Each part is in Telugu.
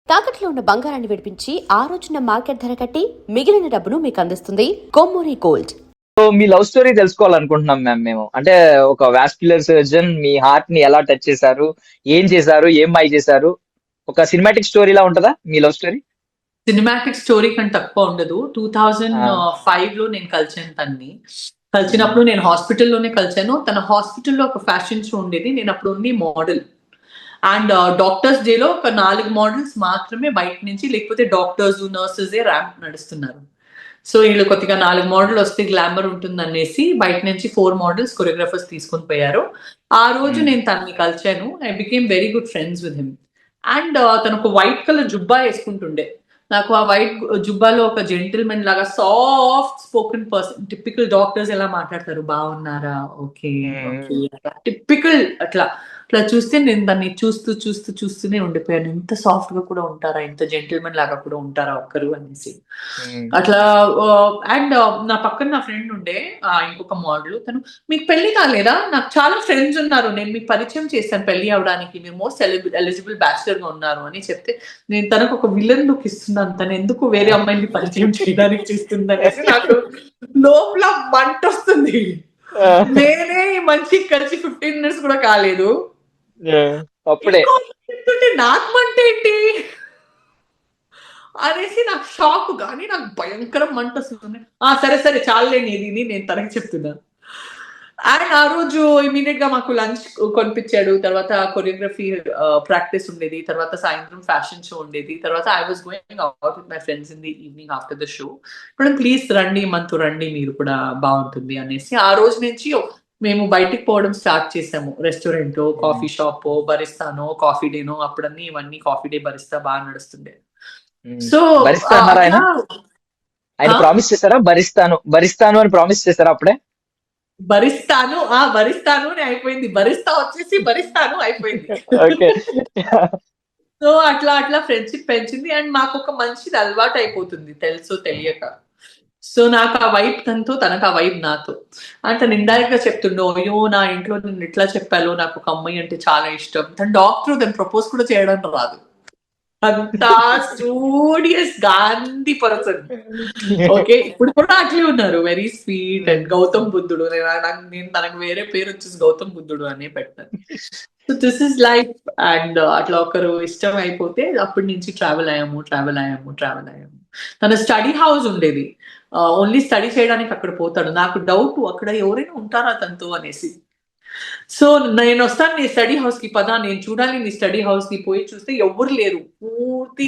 తాకట్లో ఉన్న బంగారాన్ని విడిపించి ఆ రోజున మార్కెట్ ధర కట్టి మిగిలిన డబ్బును మీకు అందిస్తుంది కొమ్మూరి గోల్డ్. సో మీ లవ్ స్టోరీ తెలుసుకోవాలనుకుంటున్నాం మ్యామ్ మేము. అంటే ఒక వాస్క్యులర్ సర్జన్ మీ హార్ట్ ని ఎలా టచ్ చేశారు, ఏం చేశారు, ఏం మాయ చేశారు? ఒక సినిమాటిక్ స్టోరీలా ఉంటదా మీ లవ్ స్టోరీ? సినిమాటిక్ స్టోరీ కంటే తక్కువ ఉండదు. 2005 లో నేను కలిసాను తన్ని. కలిసినప్పుడు నేను హాస్పిటల్లోనే కలిసాను. తన హాస్పిటల్లో ఒక ఫ్యాషన్ షో ఉండేది. నేను అప్పుడు ఓన్లీ మోడల్. అండ్ డాక్టర్స్ డేలో ఒక 4 మోడల్స్ మాత్రమే బయట నుంచి, లేకపోతే డాక్టర్స్ నర్సెస్ ర్యాంప్ నడుస్తున్నారు. సో వీళ్ళు కొద్దిగా 4 మోడల్ వస్తే గ్లామర్ ఉంటుంది అనేసి బయట నుంచి 4 మోడల్స్ కొరియోగ్రాఫర్స్ తీసుకొని పోయారు. ఆ రోజు నేను తనని కలిసాను. I became very good friends with him. And తను ఒక వైట్ కలర్ జుబ్బా వేసుకుంటుండే. నాకు ఆ వైట్ జుబ్బాలో ఒక జెంటిల్మెన్ లాగా soft spoken person, typical doctors ఎలా మాట్లాడతారు, బాగున్నారా, ఓకే ఓకే, టిపికల్ అట్లా చూస్తే నేను దాన్ని చూస్తూనే ఉండిపోయాను. ఇంత సాఫ్ట్ గా కూడా ఉంటారా, ఇంత జెంటిల్మెన్ లాగా కూడా ఉంటారా ఒక్కరు అనేసి అట్లా. అండ్ నా పక్కన నా ఫ్రెండ్ ఉండే ఇంకొక మోడల్. తను, మీకు పెళ్లి కాలేదా, నాకు చాలా ఫ్రెండ్స్ ఉన్నారు, నేను మీకు పరిచయం చేస్తాను పెళ్లి అవడానికి, మీరు మోస్ట్ ఎలిజిబుల్ బ్యాచులర్ గా ఉన్నారు అని చెప్తే, నేను తనకు ఒక విలన్ లుక్ ఇస్తున్నాను, తను ఎందుకు వేరే అమ్మాయిని పరిచయం చేయడానికి చూస్తుంది అనేసి నాకు లోపల మంట వస్తుంది. నేనే మంచి కలిసి 15 minutes కూడా కాలేదు, అప్పుడే నాకు మంట ఏంటి అనేసి నాకు షాక్. కానీ నాకు భయంకరం మంట వస్తుంది. సరే సరే చాలేని ఇది నేను తనకి చెప్తున్నాను. అండ్ ఆ రోజు ఇమీడియట్ గా మాకు లంచ్ కొనిపించాడు. తర్వాత కొరియోగ్రఫీ ప్రాక్టీస్ ఉండేది. తర్వాత సాయంత్రం ఫ్యాషన్ షో ఉండేది. తర్వాత I was going out with my friends in the evening after the show. ఇప్పుడు ప్లీజ్ రండి, మనతో రండి, మీరు కూడా బాగుంటుంది అనేసి ఆ రోజు నుంచి మేము బయటికి పోవడం స్టార్ట్ చేసాము. రెస్టారెంట్, కాఫీ షాప్, బరిస్తానో, కాఫీ డేనో, అప్పుడన్నీ ఇవన్నీ కాఫీ డే బరిస్తా బాగా నడుస్తుండే. సో ఆయన ప్రామిస్ చేశారా, భరిస్తాను అని ప్రామిస్ చేశారా అప్పుడే? భరిస్తాను అని అయిపోయింది, భరిస్తా వచ్చేసి భరిస్తాను అయిపోయింది. సో అట్లా ఫ్రెండ్షిప్ పెంచింది. అండ్ మాకు ఒక మంచిది అలవాటు అయిపోతుంది తెలుసో తెలియక. సో నాకు ఆ వైబ్ తనతో, తనకు ఆ వైబ్ నాతో. అంటే తను ఇండైరెక్ట్ గా చెప్తుండో, అయ్యో నా ఇంట్లో నేను ఇట్లా చెప్పాలో, నాకు ఒక అమ్మాయి అంటే చాలా ఇష్టం, తన డాక్టర్, తను ప్రపోజ్ కూడా చేయడం రాదు, అంతా స్టూడియస్ గాంధీ పర్సన్. ఓకే, ఇప్పుడు కూడా అట్లే ఉన్నారు, వెరీ స్వీట్. అండ్ గౌతమ్ బుద్ధుడు, నేను తనకు వేరే పేరు వచ్చేసి గౌతమ్ బుద్ధుడు అనే పెట్టాను. So this is life. And అట్లా ఒకరు ఇష్టం అయిపోతే అప్పటి నుంచి ట్రావెల్ అయ్యాము. తన స్టడీ హౌస్ ఉండేది, ఓన్లీ స్టడీ చేయడానికి అక్కడ పోతాడు. నాకు డౌట్, అక్కడ ఎవరైనా ఉంటారా తనతో అనేసి. సో నేను వస్తాను నీ స్టడీ హౌస్ కి, పదా నేను చూడాలి నీ స్టడీ హౌస్ కి. పోయి చూస్తే ఎవరు లేరు, పూర్తి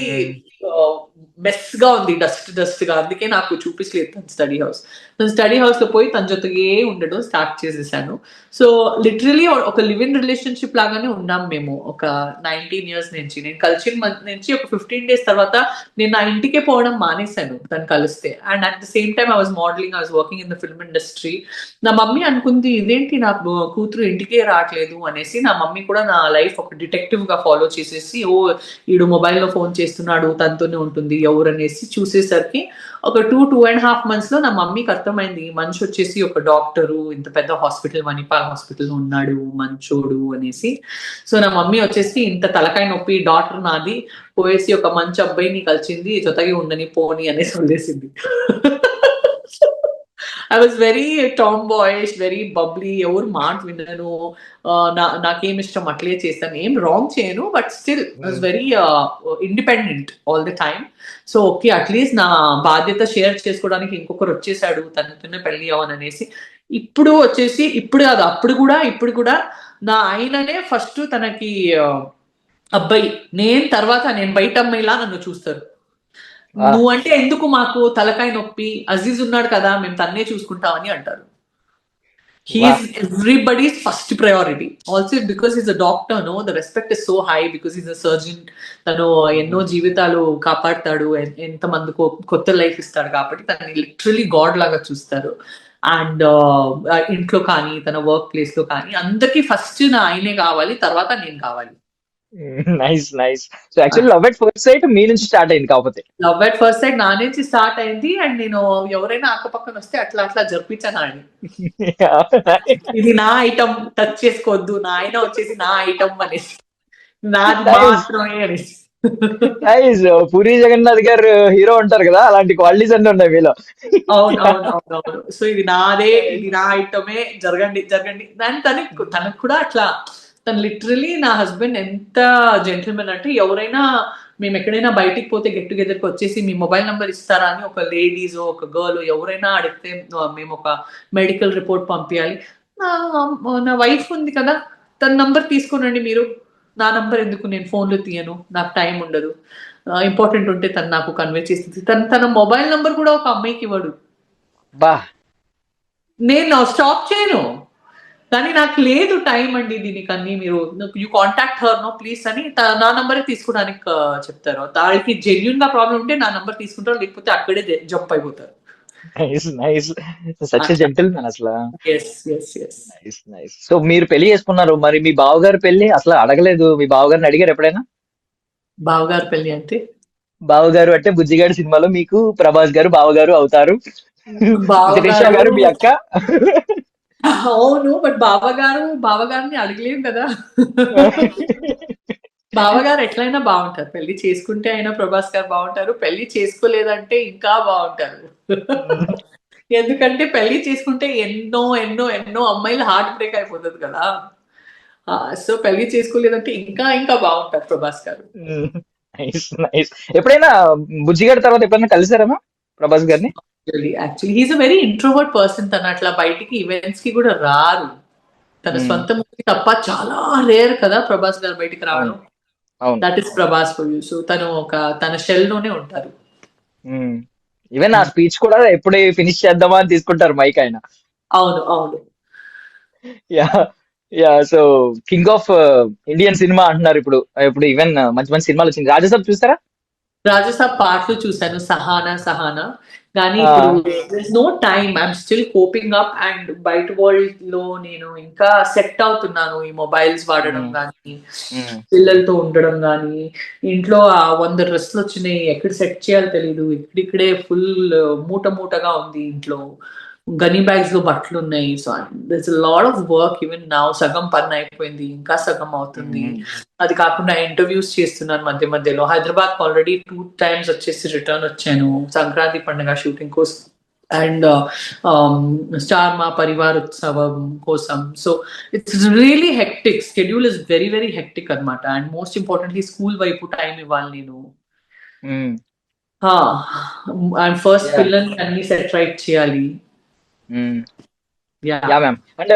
మెస్ గా ఉంది, డస్ట్ గా. అందుకే నాకు చూపించలేదు తన స్టడీ హౌస్. తన స్టడీ హౌస్ లో పోయి తన జొతగే ఉండడం స్టార్ట్ చేసేసాను. సో లిటరలీ ఒక లివ్ ఇన్ రిలేషన్షిప్ లాగానే ఉన్నాం మేము ఒక 19 years నుంచి. నేను కలిసిన మంత్ నుంచి ఒక 15 days తర్వాత నేను నా ఇంటికే పోవడం మానేశాను తను కలిస్తే. And at the same time I was modelling, I was working in the film industry. నా మమ్మీ అనుకుంది, ఇదేంటి నా కూతురు ఇంటికే రావట్లేదు అనేసి. నా మమ్మీ కూడా నా లైఫ్ ఒక డిటెక్టివ్ గా ఫాలో చేసేసి, ఈడు మొబైల్లో ఫోన్ చేస్తున్నాడు, తనతోనే ఉంటుంది ఎవరు అనేసి చూసేసరికి ఒక 2.5 months లో నా మమ్మీకి అర్థమైంది, మనిషి వచ్చేసి ఒక డాక్టరు, ఇంత పెద్ద హాస్పిటల్, మణిపాల్ హాస్పిటల్ ఉన్నాడు, మంచోడు అనేసి. సో నా మమ్మీ వచ్చేసి, ఇంత తలకాయ నొప్పి, డాక్టర్ నాది, పోయేసి ఒక మంచి అబ్బాయిని కలిసింది, జొతగి ఉండని పోని అనేసి వదిలేసింది. I was very tomboyish, very bubbly, ఎవరు మాట వినను, నాకేం ఇష్టం అట్లే చేస్తాను, ఏం రాంగ్ చేయను, but still I was very independent all the time. So okay, at least నా బాధ్యత షేర్ చేసుకోవడానికి ఇంకొకరు వచ్చేసాడు, తనతోనే పెళ్లి అవ్వను అనేసి. ఇప్పుడు వచ్చేసి, ఇప్పుడు కాదు ఇప్పుడు కూడా నా ఆయననే ఫస్ట్ తనకి అబ్బాయి, నేను తర్వాత నేను బయట అమ్మాయిలా నన్ను చూస్తారు. నువ్వు అంటే ఎందుకు మాకు తలకాయ నొప్పి, అజీజ్ ఉన్నాడు కదా, మేము తన్నే చూసుకుంటామని అంటారు. He is everybody's first priority. Also because is a doctor, no, the respect is so high because is a surgeon. తను ఎన్నో జీవితాలు కాపాడతాడు, ఎంతమందికో కొత్త లైఫ్ ఇస్తాడు, కాబట్టి తనని లిటరలీ గాడ్ లాగా చూస్తారు. అండ్ ఇంట్లో కానీ తన వర్క్ ప్లేస్ లో కానీ అందరికి ఫస్ట్ నా ఆయనే కావాలి, తర్వాత నేను కావాలి. Nice. So actually love at first sight మీ నుంచి స్టార్ట్ అయింది. కాకపోతే లవ్ ఎట్ ఫస్ట్ సైట్ నా నుంచి స్టార్ట్ అయింది. అండ్ నేను ఎవరైనా అక్కపక్కన వస్తే అట్లా జరిపించాను అని, ఇది నా ఐటమ్, టచ్ చేసుకోవద్దు, నా ఆయన వచ్చేసి నా ఐటమ్ అనేసి, నాది మాత్రమే అనేసి. నైస్. పూరి జగన్నాథ్ గారు హీరో ఉంటారు కదా, అలాంటి క్వాలిటీస్ అన్ని ఉన్నాయి మీలో. అవును, అవును, అవును, అవును. సో ఇది నాదే, ఇది నా ఐటమే, జరగండి, జరగండి. దాని తనకు కూడా అట్లా, తను లిటరలీ నా హస్బెండ్ ఎంత జెంటిల్మెన్ అంటే, ఎవరైనా మేము ఎక్కడైనా బయటికి పోతే గెట్ టుగెదర్కి వచ్చేసి మీ మొబైల్ నెంబర్ ఇస్తారా అని ఒక లేడీస్ ఒక గర్ల్ ఎవరైనా అడిగితే మేము ఒక మెడికల్ రిపోర్ట్ పంపించాలి. నా నా వైఫ్ ఉంది కదా, తన నంబర్ తీసుకోనండి మీరు, నా నంబర్ ఎందుకు, నేను ఫోన్లో తీయను, నాకు టైం ఉండదు, ఇంపార్టెంట్ ఉంటే తను నాకు కన్వే చేస్తుంది. తన మొబైల్ నంబర్ కూడా ఒక అమ్మాయికి ఇవ్వడు. బా. నేను స్టాప్ చేయను, కానీ నాకు లేదు టైం అండి దీనికి, అన్ని మీరు you contact her no please అని నా నంబరే తీసుకోవడానికి చెప్తారు. దానికి జెన్యున్ గా ప్రాబ్లం ఉంటే నా నంబర్ తీసుకుంటారు, లేకపోతే అక్కడే జంప్ అయిపోతారు. Nice nice. సచ్ అట్లా. జెంటిల్మెన్ అసలు. Yes, yes, yes. Nice nice. So మీరు పెళ్లి చేసుకున్నారు, మరి మీ బావగారు పెళ్లి అసలు అడగలేదు, మీ బావగారిని అడిగారు ఎప్పుడైనా? బావగారు పెళ్లి అంటే బావగారు అంటే బుజ్జిగాడి సినిమాలో మీకు ప్రభాస్ గారు బావగారు అవుతారు. త్రిష బావగారు, గారు మీ అక్క. అవును, బట్ బావగారిని అడగలేం కదా. బావగారు ఎట్లయినా బాగుంటారు, పెళ్లి చేసుకుంటే అయినా ప్రభాస్ గారు బాగుంటారు, పెళ్లి చేసుకోలేదంటే ఇంకా బాగుంటారు. ఎందుకంటే పెళ్లి చేసుకుంటే ఎన్నో ఎన్నో ఎన్నో అమ్మాయిలు హార్ట్ బ్రేక్ అయిపోతుంది కదా. సో పెళ్లి చేసుకోలేదంటే ఇంకా ఇంకా బాగుంటారు ప్రభాస్ గారు. Nice nice. ఎప్పుడైనా బుజ్జిగాడి తర్వాత ఎప్పుడైనా కలిసారమ్మా ప్రభాస్ గారిని? Actually he's a very introvert person. తను అట్లా బయటికి ఈవెంట్స్ కి కూడా రారు. తన మ్మ్. సొంత మూవీ తప్ప చాలా రేర్ కదా ప్రభాస్ గారు బయటికి అవును రావడం. అవును. That is Prabhas for you. So తను తన షెల్ లోనే ఉంటారు. ఈవెన్ ఆ స్పీచ్ కూడా ఎప్పుడు ఫినిష్ చేద్దామా అని తీసుకుంటారు మైక్ ఆయన. అవును, అవును. Yeah yeah. So king of Indian cinema అంటున్నారు ఇప్పుడు. ఇప్పుడు ఈవెన్ మంచి మంచి సినిమాలు వచ్చింది. రాజసాబ్ చూస్తారా? రాజసాబ్ పాటలు చూశాను, సహానా సహానా. కానీ ఆ, ఇప్పుడు no time, I'm still coping up, and బయట వరల్డ్ లో నేను ఇంకా సెట్ అవుతున్నాను. ఈ మొబైల్స్ వాడడం మ్మ్, కానీ, మ్మ్, పిల్లలతో ఉండడం కానీ, ఇంట్లో ఆ 100 డ్రెస్సులు వచ్చినాయి, ఎక్కడ సెట్ చేయాలో తెలీదు, ఇక్కడిక్కడే ఫుల్ మూట మూటగా ఉంది ఇంట్లో, గనీ బ్యాగ్స్ లో బట్టలు ఉన్నాయి. So this lot of work even నా, సగం పని అయిపోయింది, ఇంకా సగం అవుతుంది. మ్మ్, అది కాకుండా ఇంటర్వ్యూస్ చేస్తున్నాను మధ్య మధ్యలో. హైదరాబాద్ ఆల్రెడీ 2 times వచ్చేసి రిటర్న్ వచ్చాను సంక్రాంతి పండుగ షూటింగ్ కోసం, అండ్ స్టార్ మా పరివార్ ఉత్సవం కోసం. So it's really hectic, schedule is very very hectic అనమాట. అండ్ మోస్ట్ ఇంపార్టెంట్లీ స్కూల్ వైపు టైం ఇవ్వాలి నేను. మ్మ్. అండ్ ఫస్ట్ యా పిల్లల్ని అన్ని సెట్ రైట్ చేయాలి. మ్మ్. యా. Yeah ma'am. అండ్